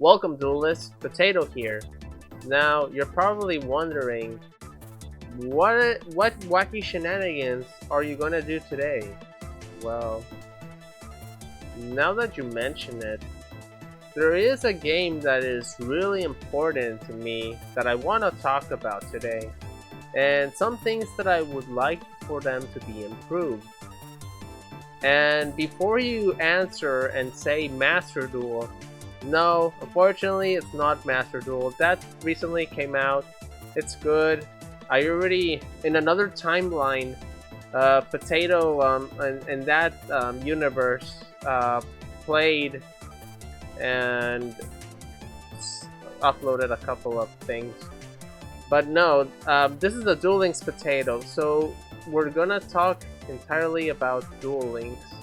Welcome, Duel Links Potato here. Now, you're probably wondering, what wacky shenanigans are you gonna do today? Well, now that you mention it, there is a game that is really important to me that I want to talk about today, and some things that I would like for them to be improved. And before you answer and say Master Duel, no, unfortunately it's not Master Duel. That recently came out. It's good. I already, in another timeline, Potato in that universe played and uploaded a couple of things. But no, this is the Duel Links Potato, so we're gonna talk entirely about Duel Links.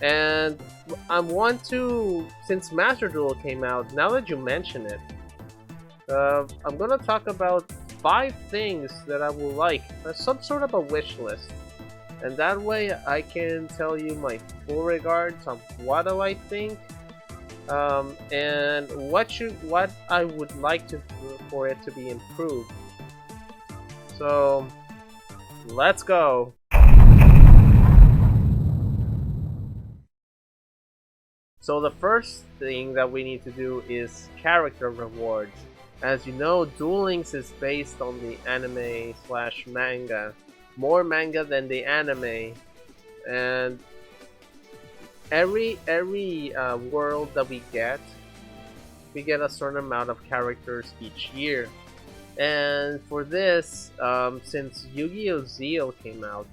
And I want to, since Master Duel came out, now that you mention it, I'm gonna talk about 5 things that I would like, some sort of a wish list. And that way I can tell you my full regards on what do I think, and what I would like for it to be improved. So let's go. So the first thing that we need to do is character rewards. As you know, Duel Links is based on the anime / manga. More manga than the anime. And every world that we get a certain amount of characters each year. And for this, since Yu-Gi-Oh! Zeal came out,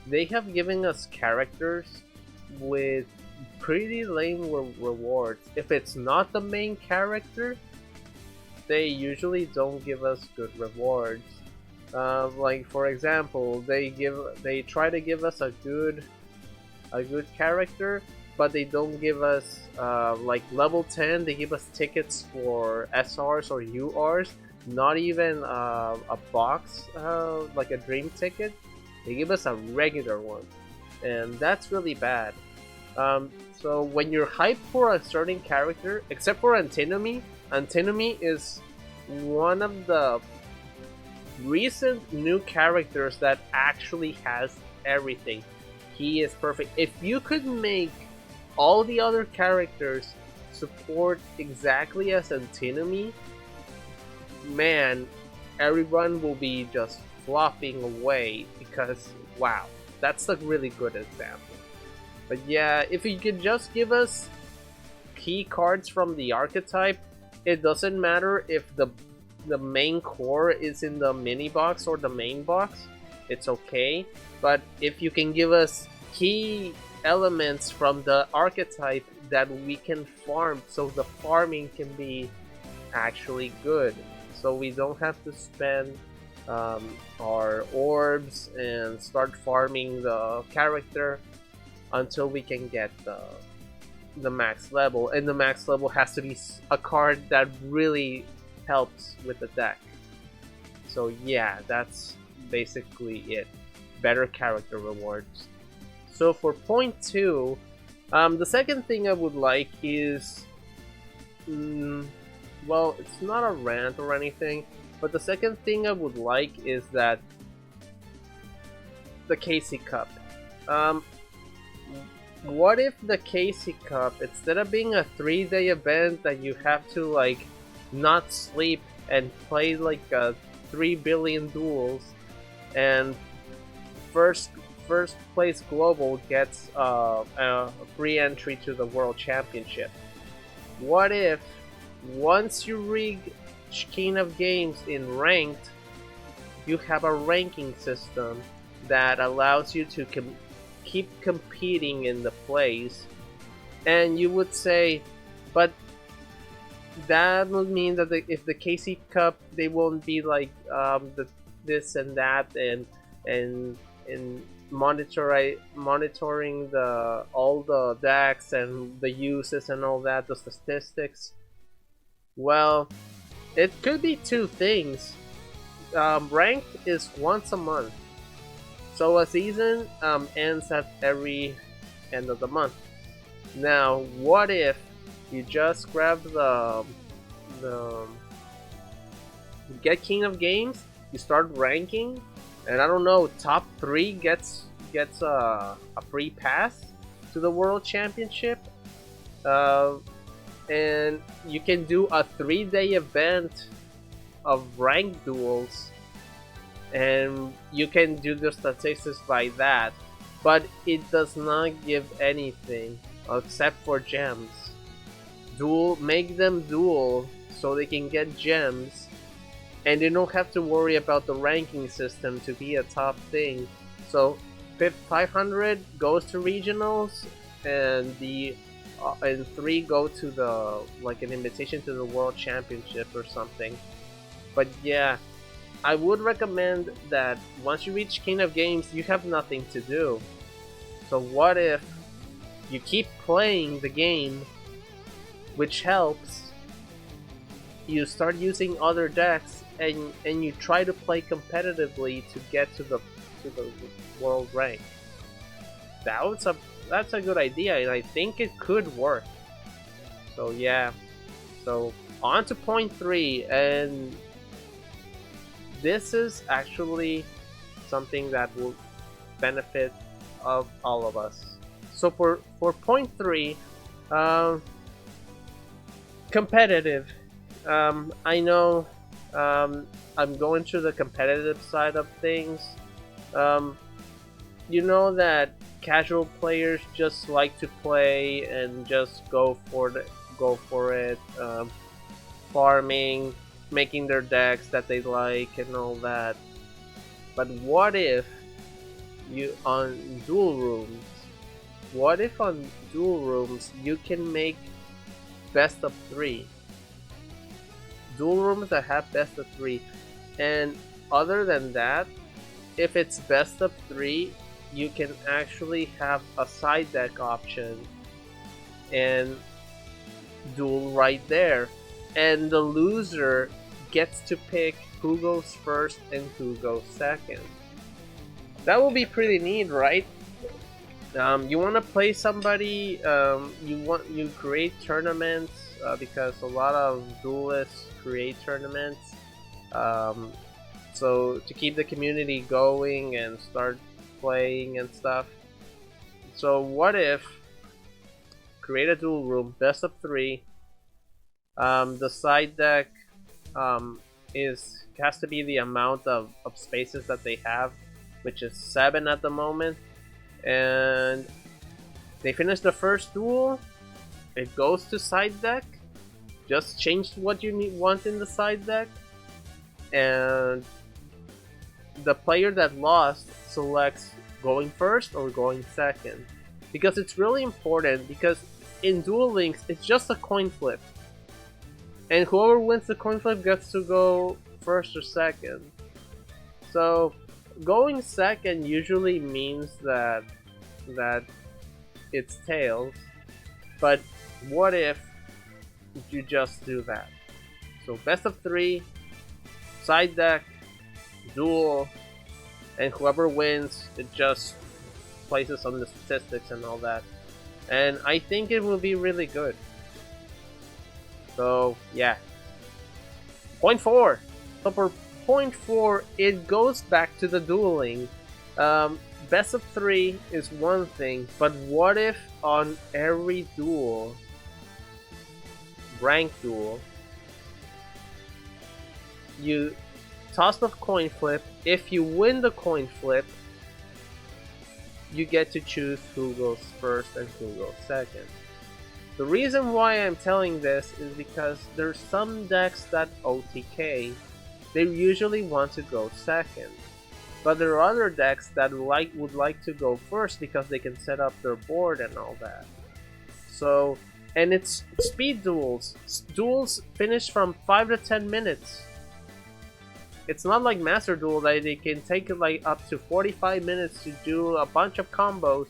they have given us characters with pretty lame rewards. If it's not the main character, they usually don't give us good rewards. Like for example, they try to give us a good character, but they don't give us like level 10. They give us tickets for SRs or URs, not even a box like a dream ticket. They give us a regular one, and that's really bad. So when you're hyped for a certain character, except for Antinomy is one of the recent new characters that actually has everything. He is perfect. If you could make all the other characters support exactly as Antinomy, man, everyone will be just flopping away because wow, that's a really good example. But yeah, if you could just give us key cards from the archetype, it doesn't matter if the main core is in the mini box or the main box, it's okay. But if you can give us key elements from the archetype that we can farm, so the farming can be actually good, so we don't have to spend our orbs and start farming the character until we can get the max level, and the max level has to be a card that really helps with the deck. So yeah, that's basically it. Better character rewards. So for point 2, the second thing I would like is, well, it's not a rant or anything, but the second thing I would like is that the KC Cup. What if the KC Cup, instead of being a 3-day event that you have to like not sleep and play like 3 billion duels, and first place global gets a free entry to the World Championship? What if once you reach King of Games in ranked, you have a ranking system that allows you to keep competing in the plays? And you would say, but that would mean that if the KC Cup, they won't be like this and that and monitoring all the decks and the uses and all that, the statistics. Well, it could be 2 things. Ranked is once a month. So a season ends at every end of the month. Now, what if You just grab the you get King of Games. You start ranking, and I don't know, top 3 gets a free pass to the World Championship. Uh, and you can do a 3-day event of ranked duels, and you can do the statistics by that, but it does not give anything except for gems. Make them duel so they can get gems, and they don't have to worry about the ranking system to be a top thing. So 500 goes to regionals, and and 3 go to the like an invitation to the World Championship or something. But yeah, I would recommend that once you reach King of Games, you have nothing to do. So what if you keep playing the game, which helps, you start using other decks, and you try to play competitively to get to the world rank. That's a good idea, and I think it could work. So yeah, so on to point 3, and this is actually something that will benefit of all of us. So for point 3, competitive. I know I'm going to the competitive side of things. You know that casual players just like to play and just go for it, farming, making their decks that they like and all that. But what if on duel rooms? What if on duel rooms you can make best of 3? Duel rooms that have best of 3, and other than that, if it's best of 3, you can actually have a side deck option and duel right there, and the loser gets to pick who goes first and who goes second. That will be pretty neat, right? You want to play somebody, you create tournaments, because a lot of duelists create tournaments, so to keep the community going and start playing and stuff. So what if create a duel room, best of 3, the side deck has to be the amount of spaces that they have, which is 7 at the moment, and they finish the first duel, it goes to side deck, just change what you want in the side deck, and the player that lost selects going first or going second, because it's really important, because in Duel Links it's just a coin flip, and whoever wins the coin flip gets to go first or second. So going second usually means that it's tails, but what if you just do that? So best of 3, side deck, duel, and whoever wins, it just places on the statistics and all that. And I think it will be really good. So yeah. Point 4. So for point 4, it goes back to the dueling. Best of 3 is one thing, but what if on every duel, ranked duel, you toss the coin flip. If you win the coin flip, you get to choose who goes first and who goes second. The reason why I'm telling this is because there's some decks that OTK, they usually want to go second. But there are other decks that would like to go first because they can set up their board and all that. So, and it's speed duels. Duels finish from 5 to 10 minutes. It's not like Master Duel that they can take like up to 45 minutes to do a bunch of combos,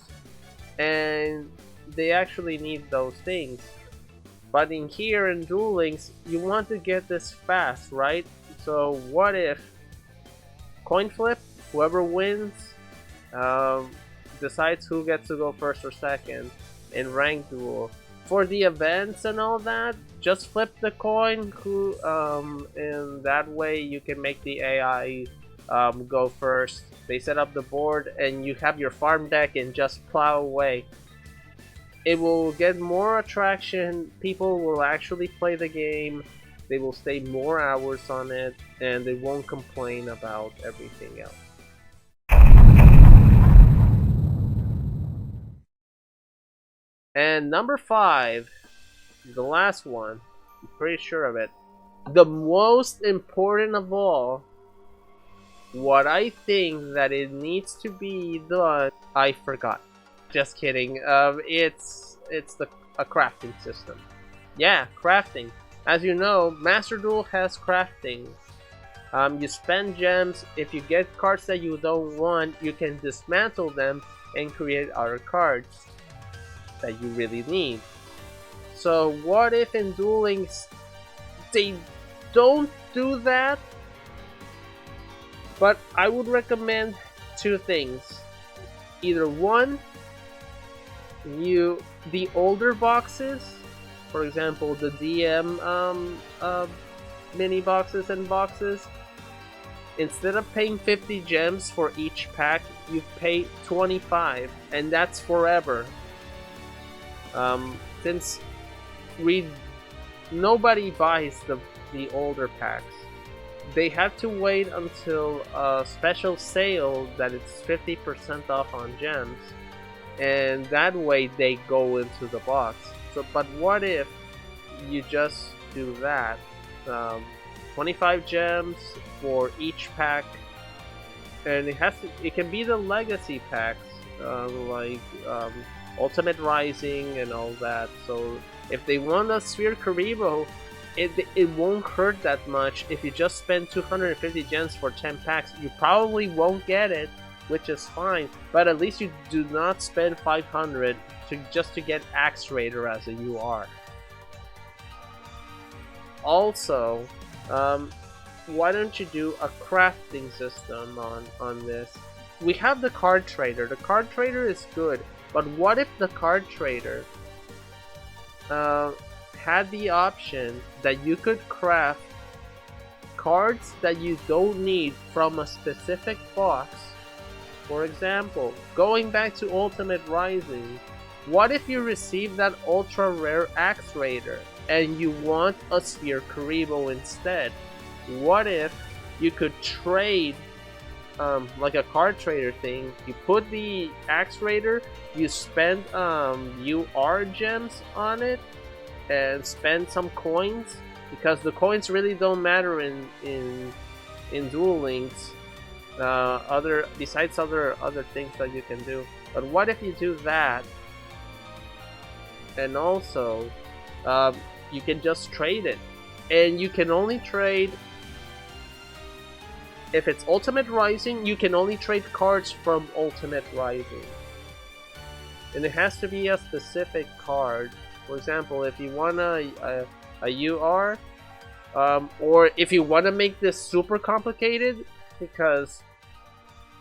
and they actually need those things. But in here in Duel Links, you want to get this fast, right? So what if coin flip, whoever wins decides who gets to go first or second in ranked duel. for the events and all that, just flip the coin, and that way you can make the AI go first. They set up the board and you have your farm deck and just plow away. It will get more attraction, people will actually play the game, they will stay more hours on it, and they won't complain about everything else. And number 5, the last one, I'm pretty sure of it. The most important of all, what I think that it needs to be done, I forgot. Just kidding. It's a crafting system. Yeah, crafting. As you know, Master Duel has crafting. You spend gems. If you get cards that you don't want, you can dismantle them and create other cards that you really need. So what if in Duel Links they don't do that? But I would recommend 2 things. Either one, the older boxes, for example the DM mini boxes and boxes, instead of paying 50 gems for each pack, you pay 25, and that's forever. Since nobody buys the older packs, they have to wait until a special sale that it's 50% off on gems, and that way they go into the box. So, but what if you just do that? 25 gems for each pack, and it can be the legacy packs, like Ultimate Rising and all that. So if they want a Sphere Karibo, it won't hurt that much. If you just spend 250 gems for 10 packs, you probably won't get it, which is fine, but at least you do not spend 500 just to get Axe Raider as a UR. Also, why don't you do a crafting system on this? We have the card trader. The card trader is good, but what if the card trader had the option that you could craft cards that you don't need from a specific box? For example, going back to Ultimate Rising, what if you receive that ultra rare Axe Raider and you want a Sphere Karibo instead? What if you could trade, like a card trader thing? You put the Axe Raider, you spend UR gems on it, and spend some coins, because the coins really don't matter in Duel Links. Besides other things that you can do. But what if you do that, and also you can just trade it, and you can only trade, if it's Ultimate Rising, you can only trade cards from Ultimate Rising, and it has to be a specific card. For example, if you want a UR, or if you want to make this super complicated, because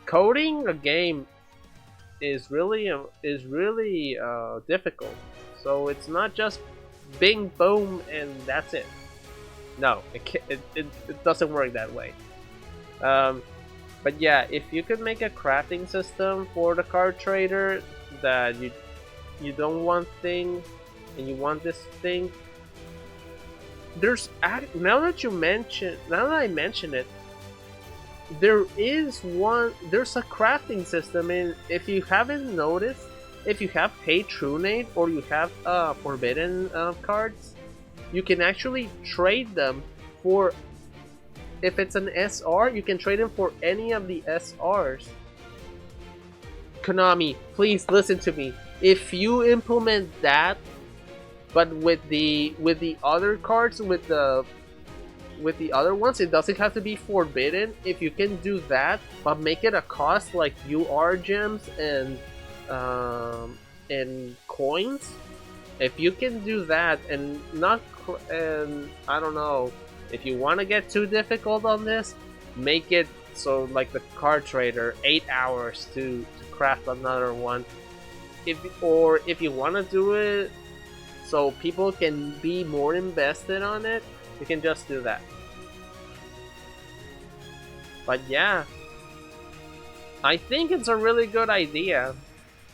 coding a game is really difficult. So it's not just bing boom and that's it. No, it doesn't work that way. But yeah, if you could make a crafting system for the card trader, that you don't want thing and you want this thing, now that I mention it, there's a crafting system, and if you haven't noticed, if you have paid Trunade or you have forbidden cards, you can actually trade them for, if it's an SR, you can trade them for any of the SRs. Konami, please listen to me. If you implement that, but with the other cards, with the other ones, it doesn't have to be forbidden. If you can do that, but make it a cost like UR gems and coins, if you can do that, and I don't know, if you want to get too difficult on this, make it so like the card trader, 8 hours to craft another one. If you want to do it so people can be more invested on it, we can just do that. But yeah, I think it's a really good idea,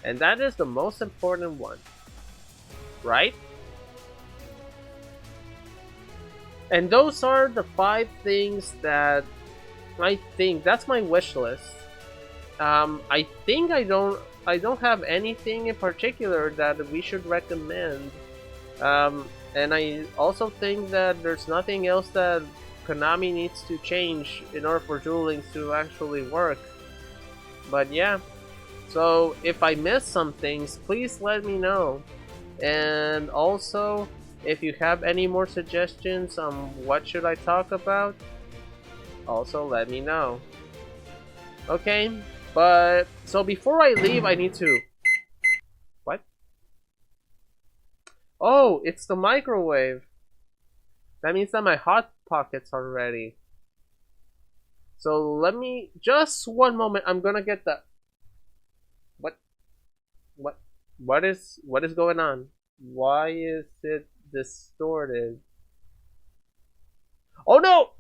and that is the most important one, right? And those are the 5 things that I think that's my wish list. I think I don't have anything in particular that we should recommend. And I also think that there's nothing else that Konami needs to change in order for Duel Links to actually work. But yeah, so if I missed some things, please let me know. And also, if you have any more suggestions on what should I talk about, also let me know. Okay, but so before I leave, I need to... What? Oh, it's the microwave. That means that my hot pockets are ready. So let me... Just one moment, I'm gonna get the... What? What? What is going on? Why is it distorted? Oh no!